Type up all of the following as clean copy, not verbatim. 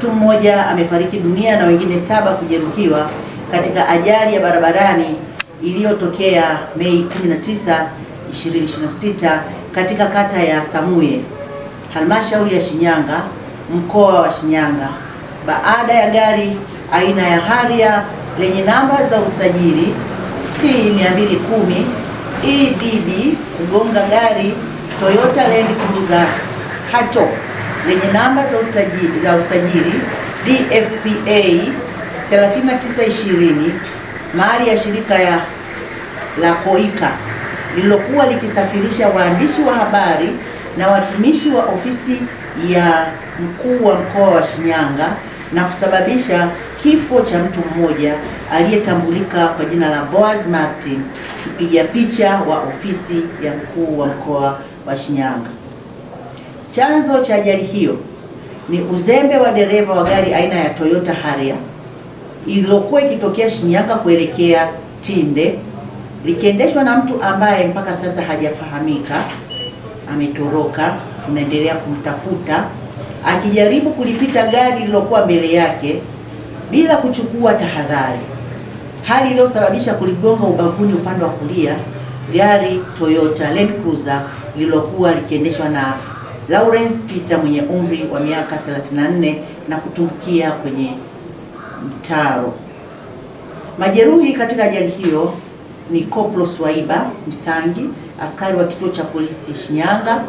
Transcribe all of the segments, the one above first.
mtu mmoja amefariki dunia na wengine 7 kujeruhiwa katika ajali ya barabarani iliyotokea Mei 19, 2026 katika kata ya Samuye, halmashauri ya Shinyanga, mkoa wa Shinyanga, baada ya gari aina ya Harrier lenye namba za usajili T210 EDB kugonga gari Toyota Land Cruiser Hatch lenye namba za usajili DFPA 3920 mali ya shirika la Koika lililokuwa likisafirisha waandishi wa habari na watumishi wa ofisi ya mkuu wa mkoa wa Shinyanga na kusababisha kifo cha mtu mmoja aliyetambulika kwa jina la Boaz Martin, mpiga picha wa ofisi ya mkuu wa mkoa wa Shinyanga. Chanzo cha ajali hiyo ni uzembe wa dereva wa gari aina ya Toyota Harrier iliyokuwa ikitokea Shinyanga kuelekea Tinde, likiendeshwa na mtu ambaye mpaka sasa hajafahamika, ametoroka, tunaendelea kumtafuta, akijaribu kulipita gari lililokuwa mbele yake bila kuchukua tahadhari, hali iliyosababisha kuligonga ubavuni upande wa kulia gari Toyota Land Cruiser lililokuwa likiendeshwa na Lawrence Peter mwenye umri wa miaka 34 na kutumbukia kwenye mtaro. Majeruhi katika ajali hiyo ni Koplo Swaiba Msangi, askari wa kituo cha polisi Shinyanga,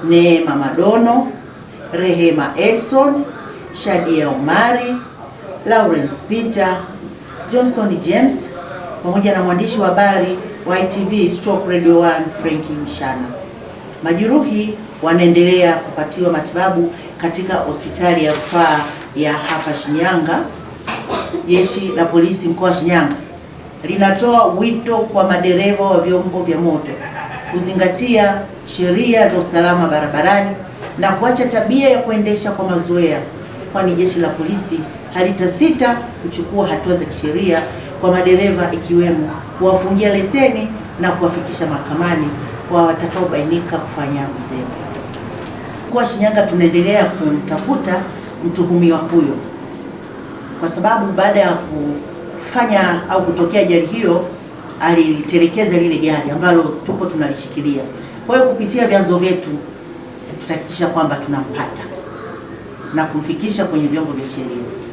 Neema Madono, Rehema Edson, Shadia Omari, Lawrence Peter, Johnson James pamoja na mwandishi wa habari wa ITV/Radio 1 Frankie Mshana. Majeruhi wanaendelea kupatiwa matibabu katika hospitali ya rufaa ya hapa Shinyanga. Jeshi la polisi mkoa wa Shinyanga linatoa wito kwa madereva wa vyombo vya moto kuzingatia sheria za usalama barabarani na kuacha tabia ya kuendesha kwa mazoea, kwani jeshi la polisi halitasita kuchukua hatua za kisheria kwa madereva, ikiwemo kuwafungia leseni na kuwafikisha mahakamani kwa watakaobainika kufanya uzembe. Kwa Shinyanga tunaendelea kumtafuta mtuhumiwa huyo kwa sababu baada ya kufanya au kutokea ajali hiyo alitelekeza lile gari ambalo tupo tunalishikilia. Kwa hiyo kupitia vyanzo vyetu tutahakikisha kwamba tunampata na kumfikisha kwenye vyombo vya sheria.